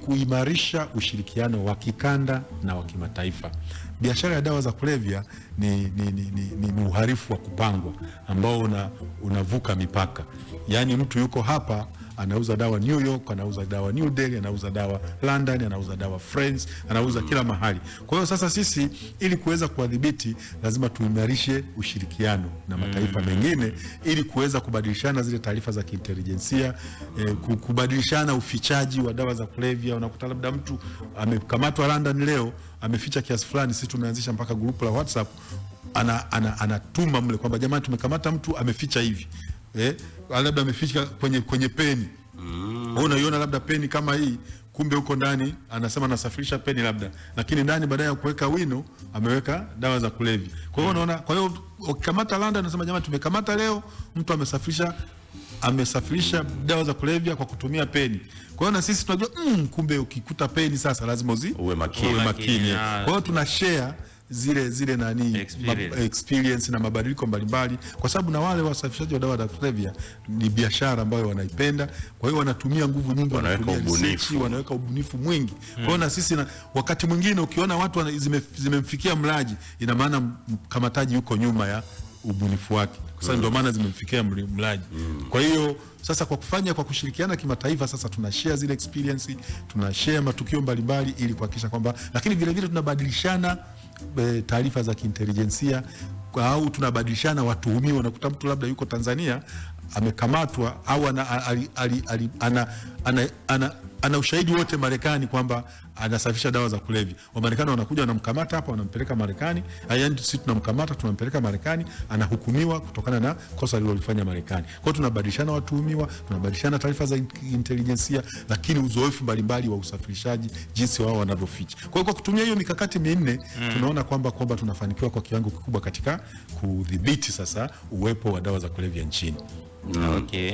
kuimarisha ushirikiano wa kikanda na wa kimataifa. Biashara ya dawa za kulevya ni uhalifu wa kupangwa ambao unavuka mipaka. Yaani mtu yuko hapa anauza dawa New York, anauza dawa New Delhi, anauza dawa London, anauza dawa France, anauza kila mahali. Kwa hiyo sasa sisi ili kuweza kuwadhibiti lazima tuimarishe ushirikiano na mataifa mengine ili kuweza kubadilishana zile taarifa za kiintelijensia, kubadilishana ufichaji wa dawa za kulevya. Unakuta labda mtu amekamatwa London leo, ameficha kiasi fulani, sisi tumeanzisha mpaka grupu la WhatsApp, anatuma mle kwamba jamani, tumekamata mtu ameficha hivi. Labda ameficha kwenye peni. Unaiona labda peni kama hii, kumbe huko ndani anasema anasafirisha peni labda, lakini ndani baadaye ya kuweka wino ameweka dawa za kulevya. Kwa hiyo unaona, kwa hiyo ukikamata London anasema jamani, tumekamata leo mtu amesafirisha dawa za kulevya kwa kutumia peni. Kwa hiyo na sisi tunajua kumbe ukikuta peni sasa lazima uwe makini. Kwa hiyo tuna share zile experience na mabadiliko mbalimbali, kwa sababu na wale wasafirishaji wa dawa za kulevya ni biashara ambayo wanaipenda. Kwa hiyo wanatumia nguvu nyingi, wanaweka ubunifu mwingi. Kwa hiyo na sisi wakati mwingine ukiona watu zimemfikia mlaji, ina maana mkamataji yuko nyuma ya ubunifu wake. Sasa ndio maana zimemfikia mlaji. Kwa hiyo sasa kwa kushirikiana kimataifa, sasa tuna share zile experience, tuna share matukio mbalimbali ili kuhakikisha kwamba, lakini vile vile tunabadilishana taarifa za kiintelijensia, au tunabadilishana watuhumiwa. Unakuta mtu labda yuko Tanzania amekamatwa au ana ushahidi wote Marekani kwamba anasafisha dawa za kulevya. Wamarekani wanakuja wanamkamata hapa, wanampeleka Marekani. Yaani sisi tunamkamata, tunampeleka Marekani, anahukumiwa kutokana na kosa alilofanya Marekani. Kwa hiyo tunabadilishana watuhumiwa, tunabadilishana taarifa za intelijensia, lakini uzoefu mbalimbali wa usafirishaji, jinsi wao wanavyoficha. Kwa hiyo kwa kutumia hiyo mikakati minne tunaona kwamba tunafanikiwa kwa kiwango kikubwa katika kudhibiti sasa uwepo wa dawa za kulevya nchini. Okay.